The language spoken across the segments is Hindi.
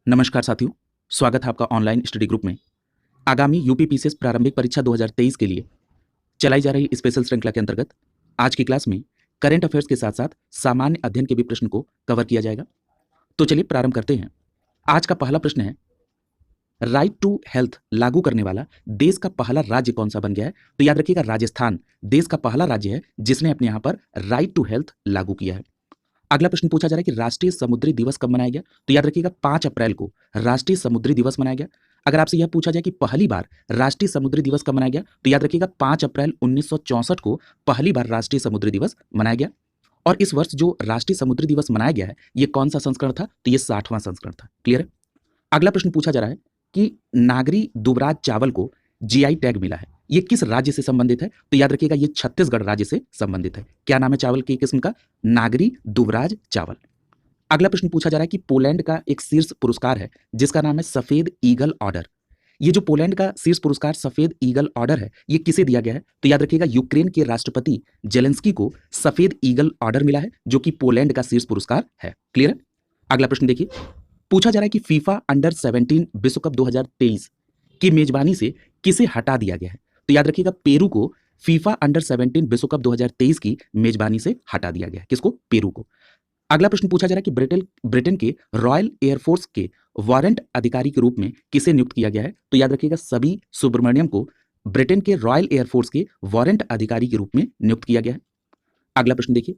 नमस्कार साथियों, स्वागत है आपका ऑनलाइन स्टडी ग्रुप में। आगामी यूपीपीसीएस प्रारंभिक परीक्षा 2023 के लिए चलाई जा रही स्पेशल श्रृंखला के अंतर्गत आज की क्लास में करंट अफेयर्स के साथ साथ सामान्य अध्ययन के भी प्रश्न को कवर किया जाएगा। तो चलिए प्रारंभ करते हैं। आज का पहला प्रश्न है, राइट टू हेल्थ लागू करने वाला देश का पहला राज्य कौन सा बन गया है? तो याद रखिएगा, राजस्थान देश का पहला राज्य है जिसने अपने यहाँ पर राइट टू हेल्थ लागू किया है। अगला प्रश्न पूछा जा रहा है कि राष्ट्रीय समुद्री दिवस कब मनाया गया? तो याद रखिएगा 5 अप्रैल को राष्ट्रीय समुद्री दिवस मनाया गया। अगर आपसे यह पूछा जाए कि पहली बार राष्ट्रीय समुद्री दिवस कब मनाया गया, तो याद रखिएगा 5 अप्रैल 1964 को पहली बार राष्ट्रीय समुद्री दिवस मनाया गया। और इस वर्ष जो राष्ट्रीय समुद्री दिवस मनाया गया है, ये कौन सा संस्करण था? तो ये 60वां संस्करण था। क्लियर है? अगला प्रश्न पूछा जा रहा है कि नागरी दुबराज चावल को जीआई टैग मिला है, ये किस राज्य से संबंधित है? तो याद रखिएगा, ये छत्तीसगढ़ राज्य से संबंधित है। क्या नाम है चावल की किस्म का? नागरी दुबराज चावल। अगला प्रश्न पूछा जा रहा है कि पोलैंड का एक शीर्ष पुरस्कार है जिसका नाम है सफेद ईगल ऑर्डर। ये जो पोलैंड का शीर्ष पुरस्कार सफेद ईगल ऑर्डर है, ये किसे दिया गया है? तो याद रखिएगा, यूक्रेन के राष्ट्रपति जेलेंस्की को सफेद ईगल ऑर्डर मिला है, जो कि पोलैंड का शीर्ष पुरस्कार है। क्लियर है? अगला प्रश्न देखिए, पूछा जा रहा है कि फीफा अंडर 17 विश्व कप 2023 की मेजबानी से किसे हटा दिया गया है? तो याद रखिएगा, पेरू को फीफा अंडर 17 विश्व कप 2023 की मेजबानी से हटा दिया गया है। किसको? पेरू को। अगला प्रश्न पूछा जा रहा है कि ब्रिटेन के रॉयल एयरफोर्स के वारंट अधिकारी के रूप में किसे नियुक्त किया गया है? तो याद रखिएगा, सभी सुब्रमण्यम को ब्रिटेन के रॉयल एयरफोर्स के वारंट अधिकारी के रूप में नियुक्त किया गया है। अगला प्रश्न देखिए,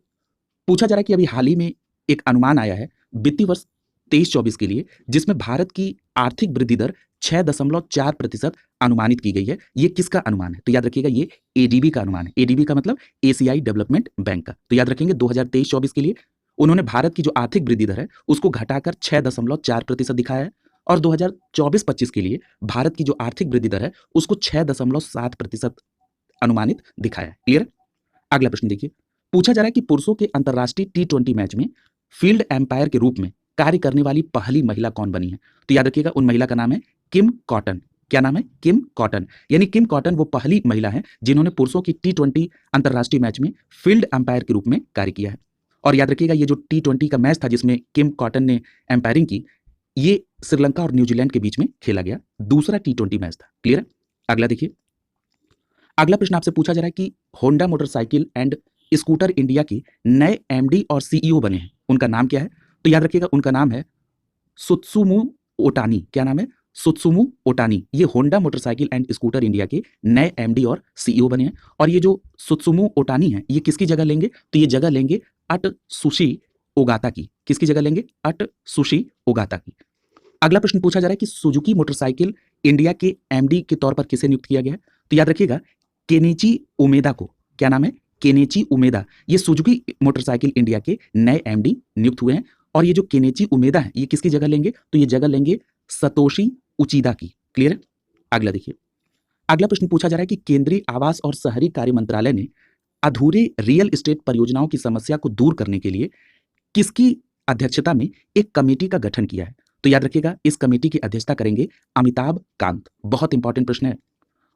पूछा जा रहा है कि अभी हाल ही में एक अनुमान आया है वित्तीय वर्ष 23-24 के लिए, जिसमें भारत की आर्थिक वृद्धि दर 6.4% अनुमानित की गई है। ये किसका अनुमान है? तो याद रखिएगा, ये एडीबी का अनुमान है। एडीबी का मतलब एशियाई डेवलपमेंट बैंक का। तो याद रखेंगे 2023-24 के लिए उन्होंने भारत की जो आर्थिक वृद्धि दर है उसको घटाकर 6.4% दिखाया है, और 2024-25 के लिए भारत की जो आर्थिक वृद्धि दर है उसको 6.7% अनुमानित दिखाया है। क्लियर? अगला प्रश्न देखिए, पूछा जा रहा है कि पुरुषों के अंतर्राष्ट्रीय T20 मैच में फील्ड एम्पायर के रूप में कार्य करने वाली पहली महिला कौन बनी है? तो याद रखिएगा, उन महिला का नाम है किम कॉटन। क्या नाम है? किम कॉटन। यानी किम कॉटन वो पहली महिला है जिन्होंने पुरुषों की T20 अंतर्राष्ट्रीय मैच में फील्ड एम्पायर के रूप में कार्य किया है। और याद रखिएगा, ये जो T20 का मैच था जिसमें किम कॉटन ने एम्पायरिंग की, ये श्रीलंका और न्यूजीलैंड के बीच में खेला गया दूसरा T20 मैच था। क्लियर है? अगला देखिए, अगला प्रश्न आपसे पूछा जा रहा है कि Honda motorcycle and scooter India के नए एमडी और सीईओ बने हैं, उनका नाम क्या है? तो याद रखिएगा, उनका नाम है सुत्सुमु ओटानी। क्या नाम है? सुत्सुमु ओटानी। ये Honda motorcycle and scooter India के नए एमडी और सीईओ बने हैं। और ये जो सुत्सुमु ओटानी है, ये किसकी जगह लेंगे? तो ये जगह लेंगे अटसुशी ओगाता की। किसकी जगह लेंगे? अटसुशी ओगाता की। अगला प्रश्न पूछा जा रहा है कि सुजुकी मोटरसाइकिल इंडिया के एमडी के तौर पर किसे नियुक्त किया गया है? तो याद रखिएगा, केनिची उमेदा को। क्या नाम है? केनेची उमेदा। ये सुजुकी मोटरसाइकिल इंडिया के नए एमडी नियुक्त हुए हैं। और ये जो केनेची उमेदा है, ये किसकी जगह लेंगे? तो ये जगह लेंगे सतोशी उचिदा की। क्लियर है? अगला देखिए, अगला प्रश्न पूछा जा रहा है कि केंद्रीय आवास और शहरी कार्य मंत्रालय ने अधूरे रियल एस्टेट परियोजनाओं की समस्या को दूर करने के लिए किसकी अध्यक्षता में एक कमेटी का गठन किया है? तो याद रखिएगा, इस कमेटी की अध्यक्षता करेंगे अमिताभ कांत। बहुत इंपॉर्टेंट प्रश्न है।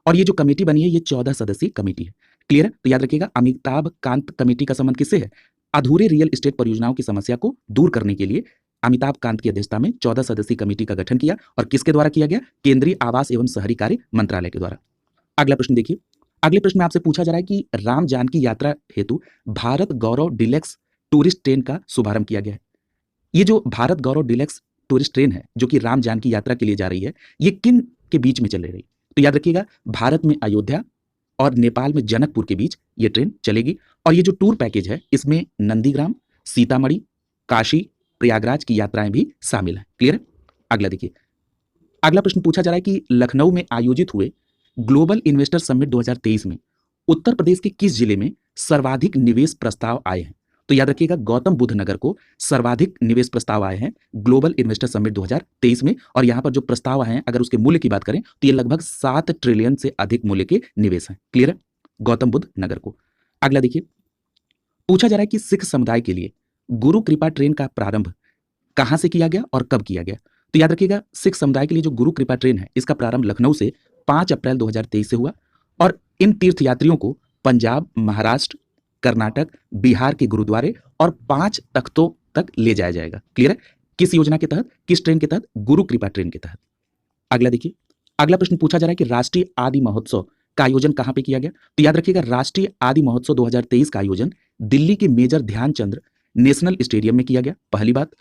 और ये जो कमेटी बनी है, ये 14 सदस्यीय कमेटी है। क्लियर है? तो याद रखिएगा, अमिताभ कांत कमेटी का संबंध किससे है? अधूरे रियल एस्टेट परियोजनाओं की समस्या को दूर करने के लिए अमिताभ कांत की अध्यक्षता में 14 सदस्यीय कमेटी का गठन किया। और किसके द्वारा किया गया? केंद्रीय आवास एवं शहरी कार्य मंत्रालय के द्वारा। अगला प्रश्न देखिए, अगले प्रश्न में आपसे पूछा जा रहा है कि राम जानकी यात्रा हेतु भारत गौरव डिलक्स टूरिस्ट ट्रेन का शुभारंभ किया गया है। ये जो भारत गौरव डिलक्स टूरिस्ट ट्रेन है, जो कि राम जानकी यात्रा के लिए जा रही है, ये किन के बीच में चल रही है? तो याद रखिएगा, भारत में अयोध्या और नेपाल में जनकपुर के बीच ये ट्रेन चलेगी। और ये जो टूर पैकेज है, इसमें नंदीग्राम, सीतामढ़ी, काशी, प्रयागराज की यात्राएं भी शामिल हैं। क्लियर है? अगला देखिए, अगला प्रश्न पूछा जा रहा है कि लखनऊ में आयोजित हुए ग्लोबल इन्वेस्टर समिट 2023 में उत्तर प्रदेश के किस जिले में सर्वाधिक निवेश प्रस्ताव आए हैं? तो याद रखिएगा, गौतम बुद्ध नगर को सर्वाधिक निवेश प्रस्ताव आए हैं ग्लोबल इन्वेस्टर समिट 2023 में। और यहां पर जो प्रस्ताव आए हैं, अगर उसके मूल्य की बात करें तो ये लगभग 7 ट्रिलियन से अधिक मूल्य के निवेश हैं। क्लियर है? गौतम बुद्ध नगर को। अगला देखिए, पूछा जा रहा है कि सिख समुदाय के लिए गुरु कृपा ट्रेन का प्रारंभ कहां से किया गया और कब किया गया? तो याद रखिएगा, सिख समुदाय के लिए जो गुरु कृपा ट्रेन है, इसका प्रारंभ लखनऊ से 5 अप्रैल 2023 से हुआ। और इन तीर्थयात्रियों को पंजाब, महाराष्ट्र, कर्नाटक, बिहार के गुरुद्वारे और 5 तख्तों तक ले जाया जाएगा। क्लियर है? किस योजना के तहत, किस ट्रेन के तहत? गुरु कृपा ट्रेन के तहत। अगला देखिए, अगला प्रश्न पूछा जा रहा है कि राष्ट्रीय आदि महोत्सव का आयोजन कहां पे किया गया? तो याद रखिएगा, राष्ट्रीय आदि महोत्सव 2023 का आयोजन दिल्ली के मेजर ध्यानचंद नेशनल स्टेडियम में किया गया, पहली बात।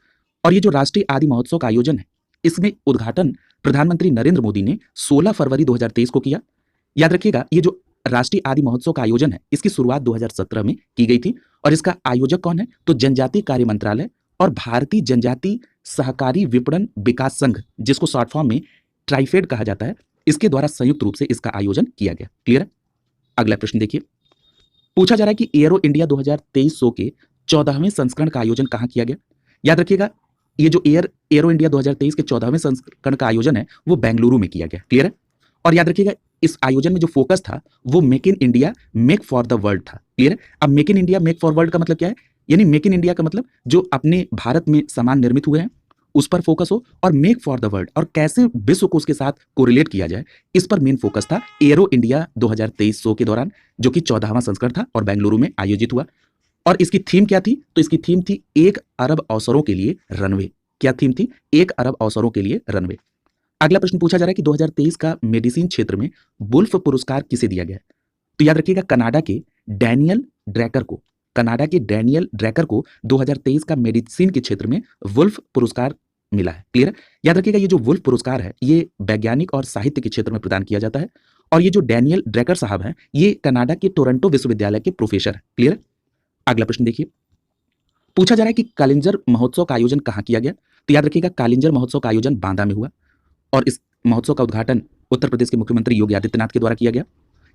और ये जो राष्ट्रीय आदि महोत्सव का आयोजन है, इसमें उद्घाटन प्रधानमंत्री नरेंद्र मोदी ने 16 फरवरी 2023 को किया। याद रखिएगा, ये जो राष्ट्रीय आदि महोत्सव का आयोजन है, इसकी शुरुआत 2017 में की गई थी। और इसका आयोजक कौन है? तो जनजातीय कार्य मंत्रालय और भारतीय जनजातीय सहकारी विपणन विकास संघ, जिसको शॉर्ट फॉर्म में ट्राइफेड कहा जाता है, इसके द्वारा संयुक्त रूप से इसका आयोजन किया गया। क्लियर है? अगला प्रश्न देखिए, पूछा जा रहा है कि एरो इंडिया 2023 शो के 14वें संस्करण का आयोजन कहां किया गया? याद रखिएगा, ये जो एरो इंडिया 2023 के 14वें संस्करण का आयोजन है, वो बेंगलुरु में किया गया। क्लियर है? और याद रखिएगा, इस आयोजन में जो फोकस था वो make in India make for the world था। क्लियर है? अब make in India make for world का मतलब क्या है? यानी मेक इन इंडिया का मतलब जो अपने भारत में सामान निर्मित हुए हैं उस पर फोकस हो, और मेक फॉर द वर्ल्ड और कैसे विश्व को उसके साथ कोरिलेट किया जाए, इस पर मेन फोकस था एरो इंडिया 2023 शो के दौरान, जो कि 14वां संस्करण था और बेंगलुरु में आयोजित हुआ। और इसकी थीम क्या थी? तो इसकी थीम थी 1 अरब अवसरों के लिए रनवे। क्या थीम थी? 1 अरब अवसरों के लिए रनवे। अगला प्रश्न पूछा जा रहा है कि 2023 का मेडिसिन क्षेत्र में वुल्फ पुरस्कार किसे दिया गया है? तो याद रखिएगा, कनाडा के डैनियल ड्रैकर को 2023 का मेडिसिन के क्षेत्र में वुल्फ पुरस्कार मिला है। क्लियर है? याद रखिएगा, ये जो वुल्फ पुरस्कार है, ये वैज्ञानिक और साहित्य के क्षेत्र में प्रदान किया जाता है। और ये जो डैनियल ड्रैकर साहब हैं, ये कनाडा के टोरंटो विश्वविद्यालय के प्रोफेसर है। क्लियर है? अगला प्रश्न देखिए, पूछा जा रहा है कि कालिंजर महोत्सव का आयोजन कहां किया गया? तो याद रखिएगा, कालिंजर महोत्सव का आयोजन बांदा में हुआ और इस महोत्सव का उद्घाटन उत्तर प्रदेश के मुख्यमंत्री योगी आदित्यनाथ के द्वारा किया गया।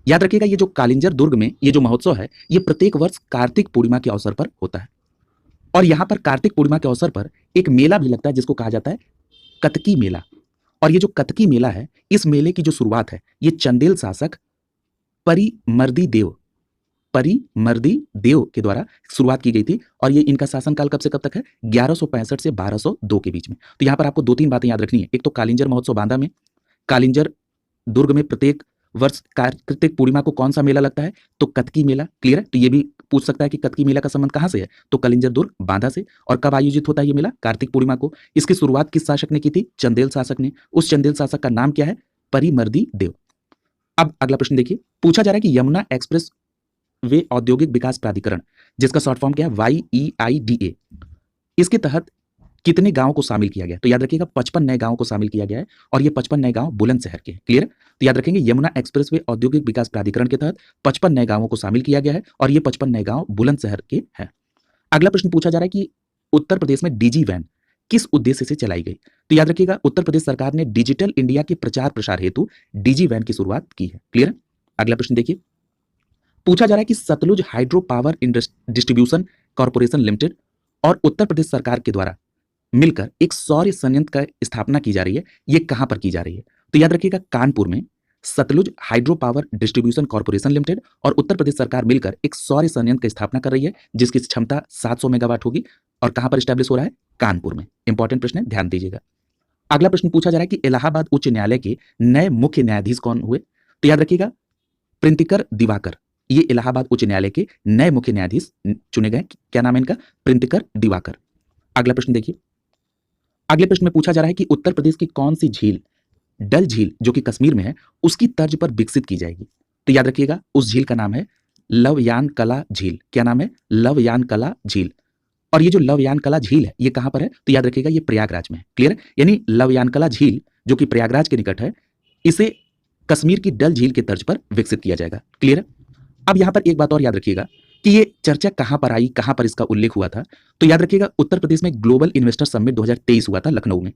याद रखिएगा, ये जो कालिंजर दुर्ग में ये जो महोत्सव है, ये प्रत्येक वर्ष कार्तिक पूर्णिमा के अवसर पर होता है। और यहाँ पर कार्तिक पूर्णिमा के अवसर पर एक मेला भी लगता है जिसको कहा जाता है कतकी मेला। और ये जो कतकी मेला है, इस मेले की जो शुरुआत है, ये चंदेल शासक परिमर्दी देव के द्वारा शुरुआत की गई थी। और ये इनका शासनकाल कब से कब तक है? 1165 से 1202 के बीच में। तो यहाँ पर आपको 2-3 बातें याद रखनी है। एक तो कालिंजर महोत्सव बांदा में, कालिंजर दुर्ग में प्रत्येक वर्ष कार्तिक पूर्णिमा को कौन सा मेला लगता है? तो कतकी मेला। क्लियर है? तो ये भी पूछ सकता है कि कतकी मेला का संबंध कहां से है? तो कालिंजर दुर्ग बांदा से। और कब आयोजित होता है ये मेला? कार्तिक पूर्णिमा को। इसकी शुरुआत किस शासक ने की थी? चंदेल शासक ने। उस चंदेल शासक का नाम क्या है? परिमर्दी देव। अब अगला प्रश्न देखिए, पूछा जा रहा है कि यमुना एक्सप्रेस वे औद्योगिक विकास प्राधिकरण, जिसका शॉर्ट फॉर्म क्या है? YEIDA, इसके तहत कितने गांवों को शामिल किया गया? तो याद रखिएगा, 55 नए गांवों को शामिल किया गया है और ये 55 नए गांव बुलंदशहर के। क्लियर है? तो याद रखेंगे, यमुना एक्सप्रेसवे औद्योगिक विकास प्राधिकरण के तहत 55 नए गांवों को शामिल किया गया है और ये 55 नए गांव बुलंदशहर के हैं। अगला प्रश्न पूछा जा रहा है कि उत्तर प्रदेश में डिजी वैन किस उद्देश्य से चलाई गई? तो याद रखिएगा, उत्तर प्रदेश सरकार ने डिजिटल इंडिया के प्रचार प्रसार हेतु डिजी वैन की शुरुआत की है। क्लियर है? अगला प्रश्न देखिए, पूछा जा रहा है कि Satluj hydro power distribution corporation limited और उत्तर प्रदेश सरकार के द्वारा मिलकर एक सौर संयंत्र का स्थापना की जा रही है, ये कहां पर की जा रही है? तो याद रखिएगा, कानपुर में Satluj hydro power distribution corporation limited और उत्तर प्रदेश सरकार मिलकर एक सौर संयंत्र की स्थापना कर रही है, जिसकी क्षमता 700 मेगावाट होगी। और कहां पर स्टैब्लिश हो रहा है? कानपुर में। इंपॉर्टेंट प्रश्न है, ध्यान दीजिएगा। अगला प्रश्न पूछा जा रहा है कि इलाहाबाद उच्च न्यायालय के नए मुख्य न्यायाधीश कौन हुए? तो याद रखिएगा, प्रिंतिकर दिवाकर, ये इलाहाबाद उच्च न्यायालय के नए मुख्य न्यायाधीश चुने गए। क्या नाम है इनका? प्रिंतिकर दिवाकर। अगला प्रश्न देखिए, अगले प्रश्न में पूछा जा रहा है कि उत्तर प्रदेश की कौन सी झील, डल झील जो कि कश्मीर में है, उसकी तर्ज पर विकसित की जाएगी? तो याद रखिएगा, उस झील का नाम है लवयान कला झील। क्या नाम है? लवयान कला झील। और ये जो लवयान कला झील है, ये कहां पर है? तो याद रखिएगा, ये प्रयागराज में है। क्लियर है? यानी लवयान कला झील जो कि प्रयागराज के निकट है, इसे कश्मीर की डल झील के तर्ज पर विकसित किया जाएगा। क्लियर है? अब यहां पर एक बात और याद रखिएगा कि ये चर्चा कहां पर आई, कहां पर इसका उल्लेख हुआ था? तो याद रखिएगा, उत्तर प्रदेश में ग्लोबल इन्वेस्टर समिट 2023 हुआ था लखनऊ में।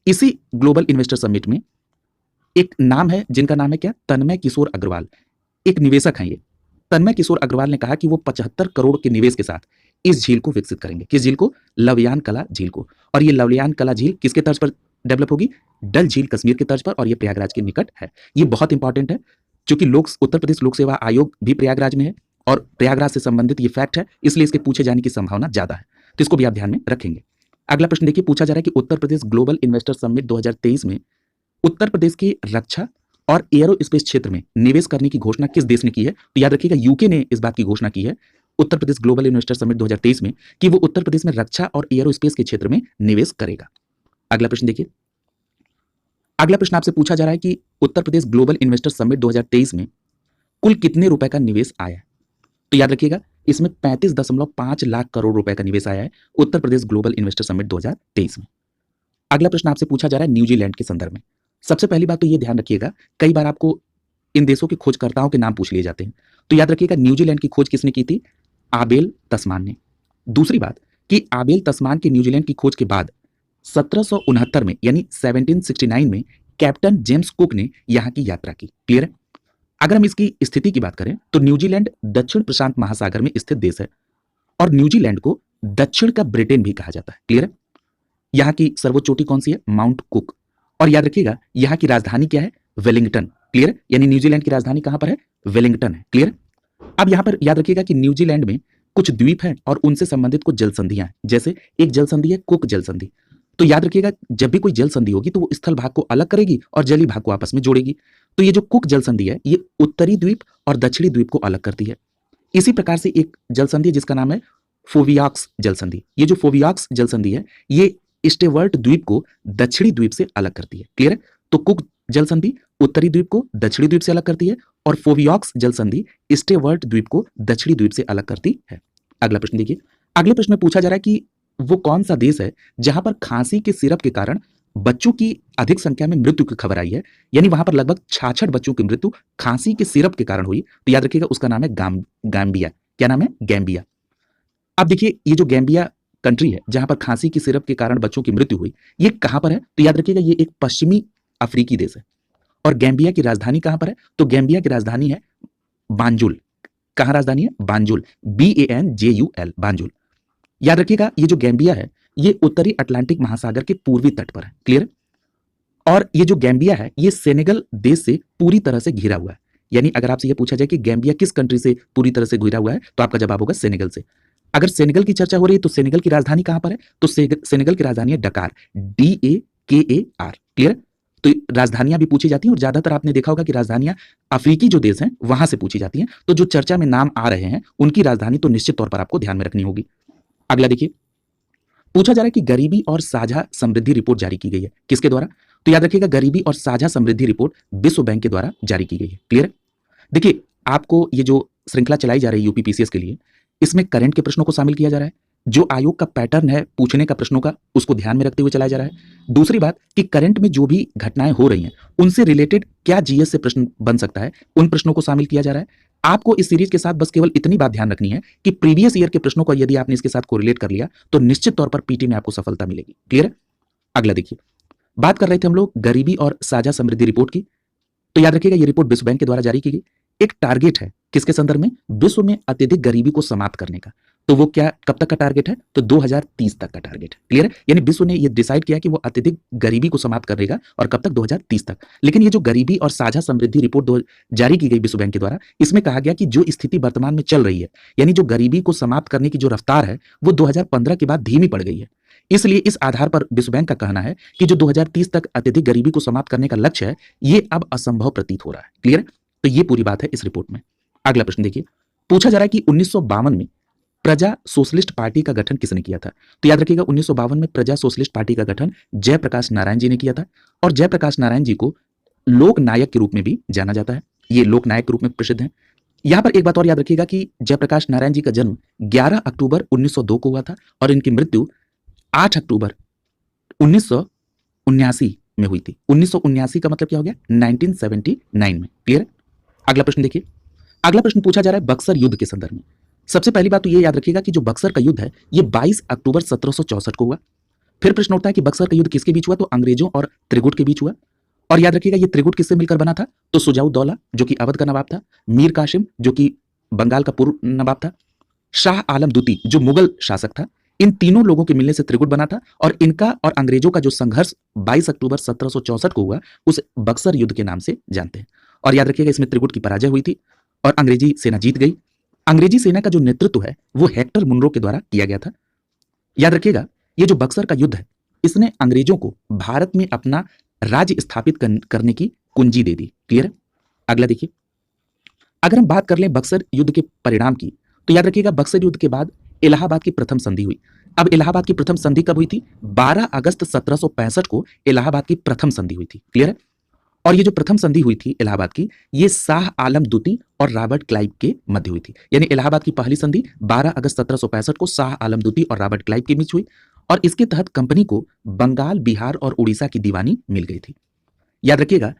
इसी ग्लोबल इन्वेस्टर समिट में एक नाम है जिनका नाम है क्या? तन्मय किशोर अग्रवाल, एक निवेशक हैं ये। तन्मय किशोर अग्रवाल ने कहा कि वो 75 करोड़ के निवेश के साथ इस झील को विकसित करेंगे। किस झील को? लवयान कला झील को। और ये लवयान कला झील किसके तर्ज पर डेवलप होगी? डल झील कश्मीर के तर्ज पर, और ये प्रयागराज के निकट है। ये बहुत इंपॉर्टेंट है, क्योंकि उत्तर प्रदेश लोक सेवा आयोग भी प्रयागराज में है और प्रयागराज से संबंधित ये फैक्ट है, इसलिए इसके पूछे जाने की संभावना ज्यादा है। तो इसको भी आप ध्यान में रखेंगे। अगला प्रश्न देखिए, पूछा जा रहा है कि Uttar Pradesh global investor summit 2023 में उत्तर प्रदेश की रक्षा और एयरोस्पेस क्षेत्र में निवेश करने की घोषणा किस देश ने की है? तो याद रखिएगा, यूके ने इस बात की घोषणा की है Uttar Pradesh global investor summit 2023 में कि वो उत्तर प्रदेश में रक्षा और एयरोस्पेस के क्षेत्र में निवेश करेगा। अगला प्रश्न देखिए, अगला प्रश्न आपसे पूछा जा रहा है कि Uttar Pradesh global investor summit 2023 में कुल कितने रुपए का निवेश आया है? तो याद रखिएगा, इसमें 35.5 लाख करोड़ रुपए का निवेश आया है Uttar Pradesh global investor summit 2023 में। अगला प्रश्न आपसे पूछा जा रहा है न्यूजीलैंड के संदर्भ में। सबसे पहली बात तो ये ध्यान रखिएगा, कई बार आपको इन देशों के खोजकर्ताओं के नाम पूछ लिए जाते हैं। तो याद रखिएगा, न्यूजीलैंड की खोज किसने की थी? आबेल तस्मान ने। दूसरी बात कि आबेल तस्मान की न्यूजीलैंड की खोज के बाद 1769 में यानी 1769 में कैप्टन जेम्स कुक ने यहां की यात्रा की। क्लियर है? अगर हम इसकी स्थिति की बात करें तो न्यूजीलैंड दक्षिण प्रशांत महासागर में स्थित देश है और न्यूजीलैंड को दक्षिण का ब्रिटेन भी कहा जाता है। क्लियर है? यहाँ की सर्वोच्च चोटी कौन सी है? Mount cook. और याद रखिएगा, यहाँ की राजधानी क्या है? वेलिंगटन। क्लियर? यानी न्यूजीलैंड की राजधानी कहां पर है? वेलिंगटन है। क्लियर? अब यहां पर याद रखिएगा कि न्यूजीलैंड में कुछ द्वीप हैं और उनसे संबंधित कुछ जल संधियां हैं। जैसे एक जल संधि है कुक जल संधि। तो याद रखिएगा, जब भी कोई जल संधि होगी तो वो स्थल भाग को अलग करेगी और जलीय भाग को आपस में जोड़ेगी। तो ये जो कुक जल संधि है, ये उत्तरी द्वीप और दक्षिणी द्वीप को अलग करती है। इसी प्रकार से एक जल संधि जिसका नाम है फोवियाक्स जल संधि। ये जो फोवियाक्स जल संधि है, ये स्टेवर्ट द्वीप को दक्षिणी द्वीप से अलग करती है। क्लियर है? तो कुक जल संधि उत्तरी द्वीप को दक्षिणी द्वीप से अलग करती है और फोवियाक्स जल संधि स्टेवर्ट द्वीप को दक्षिणी द्वीप से अलग करती है। अगला प्रश्न देखिए, अगले प्रश्न में पूछा जा रहा है कि वो कौन सा देश है जहां पर खांसी के सिरप के कारण बच्चों की अधिक संख्या में मृत्यु की खबर आई है, यानी वहां पर लगभग 66 बच्चों की मृत्यु खांसी के सिरप के कारण हुई। तो याद रखिएगा, उसका नाम है गैम्बिया। क्या नाम है? गैम्बिया। अब देखिए, ये जो गैम्बिया कंट्री है जहां पर खांसी की सिरप के कारण बच्चों की मृत्यु हुई, ये कहां पर है? तो याद रखिएगा, ये एक पश्चिमी अफ्रीकी देश है। और गैम्बिया की राजधानी कहां पर है? तो गैम्बिया की राजधानी है बांजुल। कहां राजधानी है? बांजुल। BANJUL, Banjul. याद रखिएगा, ये जो गैम्बिया है, ये उत्तरी अटलांटिक महासागर के पूर्वी तट पर है। क्लियर? और ये जो गैम्बिया है, ये सेनेगल देश से पूरी तरह से घिरा हुआ है। यानी अगर आपसे ये पूछा जाए कि गैम्बिया किस कंट्री से पूरी तरह से घिरा हुआ है, तो आपका जवाब होगा सेनेगल से। अगर सेनेगल की चर्चा हो रही है तो सेनेगल की राजधानी कहां पर है? तो सेनेगल की राजधानी है डकार। DAKAR। क्लियर? तो राजधानियां भी पूछी जाती हैं और ज्यादातर आपने देखा होगा कि राजधानियां अफ्रीकी जो देश हैं वहां से पूछी जाती हैं। तो जो चर्चा में नाम आ रहे हैं उनकी राजधानी तो निश्चित तौर पर आपको ध्यान में रखनी होगी। अगला देखिए, पूछा जा रहा है कि गरीबी और साझा समृद्धि रिपोर्ट जारी की गई है किसके द्वारा? तो याद रखिएगा, गरीबी और साझा समृद्धि रिपोर्ट विश्व बैंक के द्वारा जारी की गई है। क्लियर? देखिए, आपको ये जो श्रृंखला चलाई जा रही है यूपीपीसीएस के लिए, इसमें करंट के प्रश्नों को शामिल किया जा रहा है। जो आयोग का पैटर्न है पूछने का प्रश्नों का, उसको ध्यान में रखते हुए चलाया जा रहा है। दूसरी बात कि करंट में जो भी घटनाएं हो रही हैं उनसे रिलेटेड क्या जीएस से प्रश्न बन सकता है, उन प्रश्नों को शामिल किया जा रहा है। आपको इस सीरीज के साथ बस केवल इतनी बात ध्यान रखनी है कि प्रीवियस ईयर के प्रश्नों को यदि आपने इसके साथ कोरिलेट कर लिया तो निश्चित तौर पर पीटी में आपको सफलता मिलेगी। क्लियर है? अगला देखिए, बात कर रहे थे हम लोग गरीबी और साझा समृद्धि रिपोर्ट की। तो याद रखिएगा, ये रिपोर्ट विश्व बैंक के द्वारा जारी की गई। एक टारगेट है किसके संदर्भ में? विश्व में अत्यधिक गरीबी को समाप्त करने का। तो वो क्या, कब तक का टारगेट है? तो 2030 तक का टारगेट है। क्लियर है? यानी विश्व ने ये डिसाइड किया कि वो अत्यधिक गरीबी को समाप्त करेगा और कब तक? 2030 तक। लेकिन ये जो गरीबी और साझा समृद्धि रिपोर्ट जारी की गई विश्व बैंक के द्वारा, इसमें कहा गया कि जो स्थिति वर्तमान में चल रही है, यानी जो गरीबी को समाप्त करने की जो रफ्तार है, वो 2015 के बाद धीमी पड़ गई है। इसलिए इस आधार पर विश्व बैंक का कहना है कि जो 2030 तक अत्यधिक गरीबी को समाप्त करने का लक्ष्य है, ये अब असंभव प्रतीत हो रहा है। क्लियर? तो ये पूरी बात है इस रिपोर्ट में। अगला प्रश्न देखिए, पूछा जा रहा है कि 1952 में प्रजा सोशलिस्ट पार्टी का गठन किसने किया था? तो याद रखिएगा, 1952 में प्रजा सोशलिस्ट पार्टी का गठन जयप्रकाश नारायण जी ने किया था। और जयप्रकाश नारायण जी को लोक नायक के रूप में भी जाना जाता है। ये लोक नायक के रूप में प्रसिद्ध है। यहां पर एक बात और याद रखिएगा कि जयप्रकाश नारायण जी का जन्म 11 अक्टूबर 1902 को हुआ था और इनकी मृत्यु 8 अक्टूबर 1979 में हुई थी। 1979 का मतलब क्या हो गया? 1979 में। क्लियर? अगला प्रश्न देखिए, अगला प्रश्न पूछा जा रहा है बक्सर युद्ध के संदर्भ में। सबसे पहली बात तो ये याद रखिएगा कि जो बक्सर का युद्ध है, ये 22 अक्टूबर 1764 को हुआ। फिर प्रश्न उठता है कि बक्सर का युद्ध किसके बीच हुआ? तो अंग्रेजों और त्रिगुट के बीच हुआ। और याद रखिएगा, ये त्रिगुट किससे मिलकर बना था? तो सुजाउद्दौला जो कि अवध का नवाब था, मीर कासिम जो कि बंगाल का पूर्व नवाब था, शाह आलम द्वितीय जो मुगल शासक था, इन तीनों लोगों के मिलने से त्रिगुट बना था। और इनका और अंग्रेजों का जो संघर्ष 22 अक्टूबर 1764 को हुआ, उस बक्सर युद्ध के नाम से जानते हैं। और याद रखिएगा, इसमें त्रिगुट की पराजय हुई थी और अंग्रेजी सेना जीत गई। अंग्रेजी सेना का जो नेतृत्व है वो हेक्टर मुनरो के द्वारा किया गया था। याद रखिएगा, ये जो बक्सर का युद्ध है, इसने अंग्रेजों को भारत में अपना राज्य स्थापित करने की कुंजी दे दी। क्लियर है? अगला देखिए, अगर हम बात कर लें बक्सर युद्ध के परिणाम की, तो याद रखिएगा, बक्सर युद्ध के बाद इलाहाबाद की प्रथम संधि हुई। अब इलाहाबाद की प्रथम संधि कब हुई थी? 12 अगस्त 1765 को इलाहाबाद की प्रथम संधि हुई थी। क्लियर है? और ये जो प्रथम संधि हुई थी इलाहाबाद की, ये शाह आलम द्वितीय और रॉबर्ट क्लाइव के मध्य हुई थी। यानी इलाहाबाद की पहली संधि 12 अगस्त 1765 को शाह आलम द्वितीय और रॉबर्ट क्लाइव के बीच हुई और इसके तहत कंपनी को बंगाल, बिहार और उड़ीसा की दीवानी मिल गई थी। याद रखिएगा,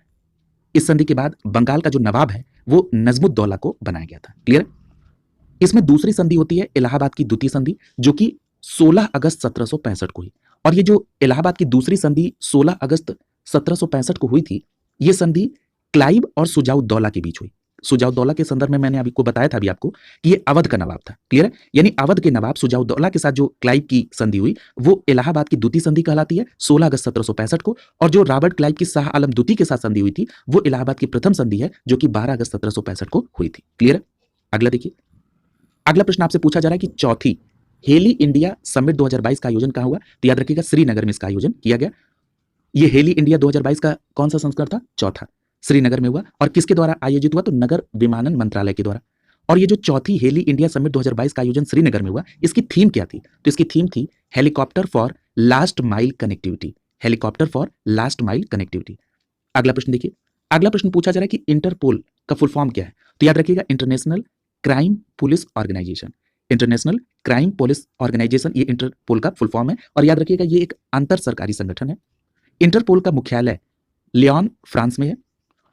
इस संधि के बाद बंगाल का जो नवाब है वो नजमुद्दौला को बनाया गया था। क्लियर? इसमें दूसरी संधि होती है इलाहाबाद की द्वितीय संधि, जो कि 16 अगस्त 1765 को हुई। और ये जो इलाहाबाद की दूसरी संधि 16 अगस्त 1765 को हुई थी, ये संधि क्लाइव और सुजाउद्दौला के बीच हुई। सुजाउद्दौला के संदर्भ में मैंने अभी को बताया था अभी आपको कि ये अवध का नवाब था। क्लियर है? यानी अवध के नवाब सुजाउद्दौला के साथ जो क्लाइव की संधि हुई वो इलाहाबाद की द्वितीय संधि कहलाती है 16 अगस्त 1765 को, और जो रॉबर्ट क्लाइव की शाह आलम द्वितीय के साथ संधि हुई थी वो इलाहाबाद की प्रथम संधि है जो कि 12 अगस्त 1765 को हुई थी। क्लियर है? अगला देखिए, अगला प्रश्न आपसे पूछा जा रहा है कि चौथी हेली इंडिया समिट 2022 का आयोजन कहां हुआ? तो याद रखिएगा श्रीनगर में इसका आयोजन किया गया। ये हेली इंडिया 2022 का कौन सा संस्करण था? चौथा, श्रीनगर में हुआ। और किसके द्वारा आयोजित हुआ? तो नगर विमानन मंत्रालय के द्वारा। और ये जो चौथी हेली इंडिया समिट 2022 का आयोजन श्रीनगर में हुआ, इसकी थीम क्या थी? तो इसकी थीम थी helicopter for last mile connectivity. Helicopter for last mile connectivity. अगला प्रश्न देखिए, अगला प्रश्न पूछा जा रहा है कि इंटरपोल का फुल फॉर्म क्या है? तो याद रखिएगा international crime police organisation. International crime police organisation ये इंटरपोल का फुल फॉर्म है। और याद रखिएगा ये एक अंतर सरकारी संगठन है। इंटरपोल का मुख्यालय लियोन, फ्रांस में है।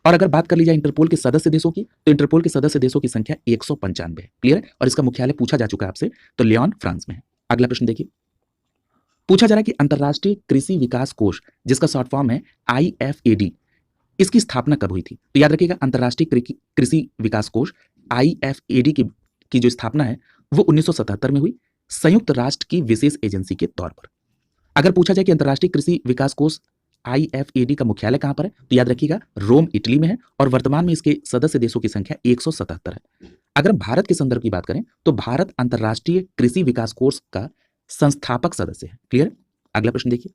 और अगर बात कर ली जाए इंटरपोल के सदस्य देशों की, तो इंटरपोल के सदस्य देशों की संख्या 195 है। क्लियर है? और इसका मुख्यालय पूछा जा चुका है आपसे, तो लियोन, फ्रांस में है। अगला प्रश्न देखिए, पूछा जा रहा है कि अंतरराष्ट्रीय कृषि विकास कोष, जिसका शॉर्ट फॉर्म है IFAD, इसकी स्थापना कब हुई थी? तो याद रखिएगा अंतरराष्ट्रीय कृषि विकास कोष IFAD की जो स्थापना है वो 1977 में हुई, संयुक्त राष्ट्र की विशेष एजेंसी के तौर पर। अगर पूछा जाए कि अंतरराष्ट्रीय कृषि विकास कोष IFAD का मुख्यालय कहां पर है, तो याद रखिएगा रोम, इटली में है। और वर्तमान में इसके सदस्य देशों की संख्या 177 है। अगर भारत के संदर्भ की बात करें तो भारत अंतरराष्ट्रीय कृषि विकास कोष का संस्थापक सदस्य है। क्लियर? अगला प्रश्न देखिए,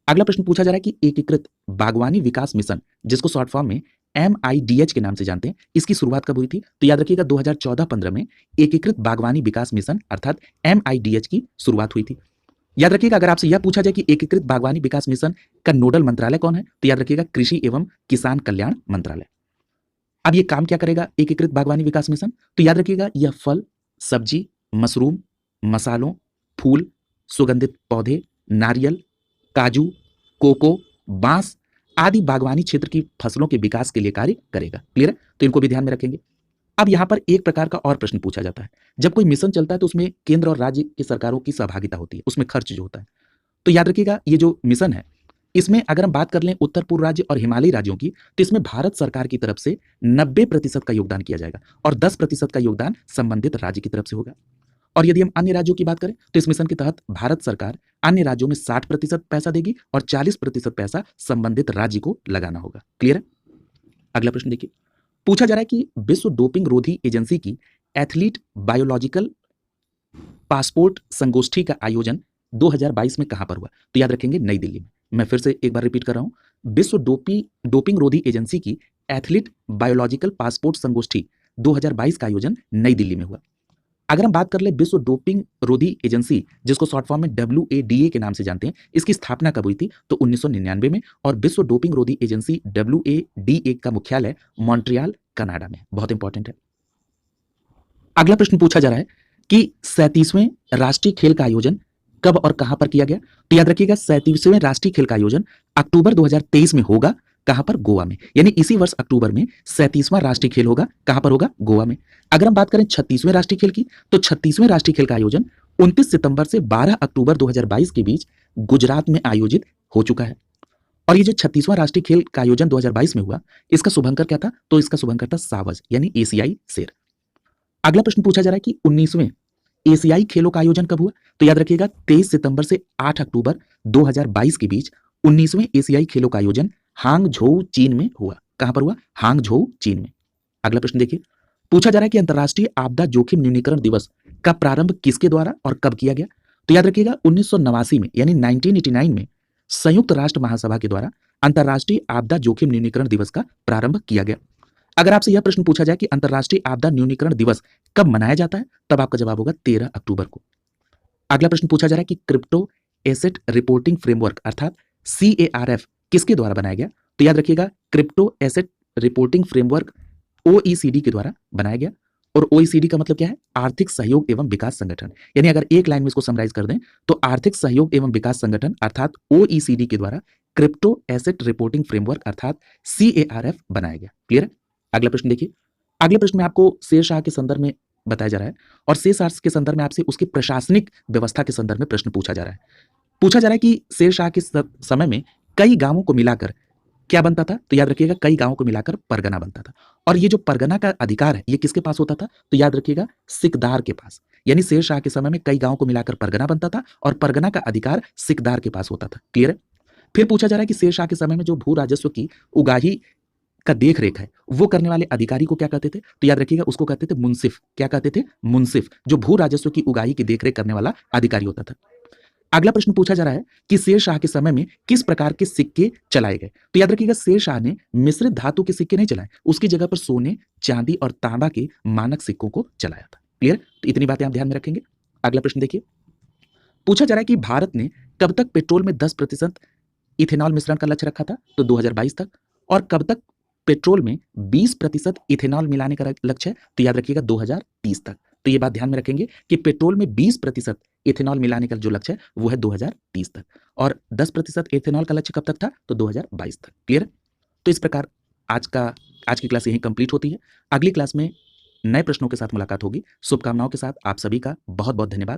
अगला प्रश्न पूछा जा रहा है कि एकीकृत बागवानी विकास मिशन, जिसको शॉर्ट फॉर्म में MIDH के नाम से जानते हैं, इसकी शुरुआत कब हुई थी? तो याद रखिएगा 2014-15 में एकीकृत बागवानी विकास मिशन अर्थात MIDH की शुरुआत हुई थी। याद रखिएगा अगर आपसे यह पूछा जाए कि एकीकृत बागवानी विकास मिशन का नोडल मंत्रालय कौन है, तो याद रखिएगा कृषि एवं किसान कल्याण मंत्रालय। अब ये काम क्या करेगा एकीकृत बागवानी विकास मिशन? तो याद रखिएगा यह फल, सब्जी, मशरूम, मसालों, फूल, सुगंधित पौधे, नारियल, काजू, कोको, बांस आदि बागवानी क्षेत्र की फसलों के विकास के लिए कार्य करेगा। क्लियर है? तो इनको भी ध्यान में रखेंगे। अब यहां पर एक प्रकार का और प्रश्न पूछा जाता है, जब कोई मिशन चलता है तो उसमें केंद्र और राज्य की सरकारों की सहभागिता होती है, उसमें खर्च जो होता है। तो याद रखिएगा ये जो मिशन है, इसमें अगर हम बात कर लें उत्तर पूर्व राज्य और हिमालयी राज्यों की, तो इसमें भारत सरकार की तरफ से 90% का योगदान किया जाएगा और 10% का योगदान संबंधित राज्य की तरफ से होगा। और यदि हम अन्य राज्यों की बात करें तो इस मिशन के तहत भारत सरकार अन्य राज्यों में 60% पैसा देगी और 40% पैसा संबंधित राज्य को लगाना होगा। क्लियर है? अगला प्रश्न देखिए, पूछा जा रहा है कि विश्व डोपिंग रोधी एजेंसी की एथलीट बायोलॉजिकल पासपोर्ट संगोष्ठी का आयोजन 2022 में कहां पर हुआ? तो याद रखेंगे नई दिल्ली में। मैं फिर से एक बार रिपीट कर रहा हूं, विश्व डोपिंग रोधी एजेंसी की एथलीट बायोलॉजिकल पासपोर्ट संगोष्ठी 2022 का आयोजन नई दिल्ली में हुआ। अगर हम बात कर ले विश्व डोपिंग रोधी एजेंसी, जिसको शॉर्ट फॉर्म में WADA के नाम से जानते हैं, इसकी स्थापना कब हुई थी? तो 1999 में। और विश्व डोपिंग रोधी एजेंसी WADA का मुख्यालय मॉन्ट्रियल, कनाडा में। बहुत इंपॉर्टेंट है। अगला प्रश्न पूछा जा रहा है कि 37वें राष्ट्रीय खेल का आयोजन कब और कहां पर किया गया? तो याद रखिएगा 37वें राष्ट्रीय खेल का आयोजन अक्टूबर 2023 में होगा। कहां पर? गोवा में। यानी इसी वर्ष अक्टूबर में 37वां राष्ट्रीय खेल होगा। कहां पर होगा? गोवा में। अगर हम बात करें 36वें राष्ट्रीय खेल की, तो 36वें राष्ट्रीय खेल का आयोजन 29 सितंबर से 12 अक्टूबर 2022 के बीच गुजरात में आयोजित हो चुका है। और ये जो 36वां राष्ट्रीय खेल का आयोजन 2022 में हुआ, इसका शुभंकर क्या था? तो इसका शुभंकर था सावज, यानी एशियाई शेर। अगला प्रश्न पूछा जा रहा है कि 19वें एशियाई खेलों का आयोजन कब हुआ? तो याद रखिएगा 23 सितंबर से 8 अक्टूबर 2022 के बीच 19वें एशियाई खेलों का आयोजन हांगझोउ, चीन में हुआ। कहां पर हुआ? हांगझोउ, चीन में। अगला प्रश्न देखिए, पूछा जा रहा है कि अंतरराष्ट्रीय आपदा जोखिम न्यूनीकरण दिवस का प्रारंभ किसके द्वारा और कब किया गया? तो याद रखिएगा 1989 में, यानी 1989 में संयुक्त राष्ट्र महासभा के द्वारा अंतरराष्ट्रीय आपदा जोखिम न्यूनीकरण दिवस का प्रारंभ किया गया। अगर आपसे यह प्रश्न पूछा जाए कि अंतरराष्ट्रीय आपदा न्यूनीकरण दिवस कब मनाया जाता है, तब आपका जवाब होगा 13 अक्टूबर को। अगला प्रश्न पूछा जा रहा है कि क्रिप्टो एसेट रिपोर्टिंग फ्रेमवर्क अर्थात CARF किसके द्वारा बनाया गया? तो याद रखिएगा, crypto asset reporting framework OECD के द्वारा बनाया गया। और OECD का मतलब क्या है? आर्थिक सहयोग एवं विकास संगठन। यानी अगर एक लाइन में इसको समराइज कर दें तो आर्थिक सहयोग एवं विकास संगठन अर्थात OECD के द्वारा क्रिप्टो एसेट रिपोर्टिंग फ्रेमवर्क अर्थात CARF बनाया गया। क्लियर है? अगला प्रश्न देखिए। अगले प्रश्न में आपको शेरशाह के संदर्भ में बताया जा रहा है और शेरशाह के संदर्भ में आपसे उसकी प्रशासनिक व्यवस्था के संदर्भ में प्रश्न पूछा जा रहा है। पूछा जा रहा है कि शेरशाह के समय में कई गांवों को मिलाकर क्या बनता था? तो याद रखिएगा, कई गांवों को मिलाकर परगना बनता था। और ये जो परगना का अधिकार है, ये किसके पास होता था? तो याद रखिएगा, सिकदार के पास। यानी शेरशाह के समय में कई गांवों को मिलाकर परगना बनता था और परगना का अधिकार सिकदार के पास होता था। क्लियर है? फिर पूछा जा रहा है कि शेरशाह के समय में जो भू राजस्व की उगाही का देख रेख है, वो करने वाले अधिकारी को क्या कहते थे? तो याद रखिएगा, उसको कहते थे मुंसिफ। क्या कहते थे? मुंसिफ, जो भू राजस्व की उगाही की देखरेख करने वाला अधिकारी होता था। अगला प्रश्न पूछा जा रहा है कि शेरशाह के समय में किस प्रकार के सिक्के चलाए गए? तो याद रखिएगा, शेरशाह ने मिश्रित धातु के सिक्के नहीं चलाए, उसकी जगह पर सोने, चांदी और तांबा के मानक सिक्कों को चलाया था। क्लियर? तो इतनी बातें आप ध्यान में रखेंगे। अगला प्रश्न देखिए। पूछा जा रहा है कि भारत ने कब तक पेट्रोल में 10% इथेनॉल मिश्रण का लक्ष्य रखा था? तो 2022 तक। और कब तक पेट्रोल में 20% इथेनॉल मिलाने का लक्ष्य है? तो याद रखिएगा, 2030 तक। तो ये बात ध्यान में रखेंगे कि पेट्रोल में 20% इथेनॉल मिलाने का जो लक्ष्य है वो है 2030 तक, और 10% इथेनॉल का लक्ष्य कब तक था? तो 2022 तक। क्लियर? तो इस प्रकार आज की क्लास यहीं कंप्लीट होती है। अगली क्लास में नए प्रश्नों के साथ मुलाकात होगी। शुभकामनाओं के साथ आप सभी का बहुत बहुत धन्यवाद।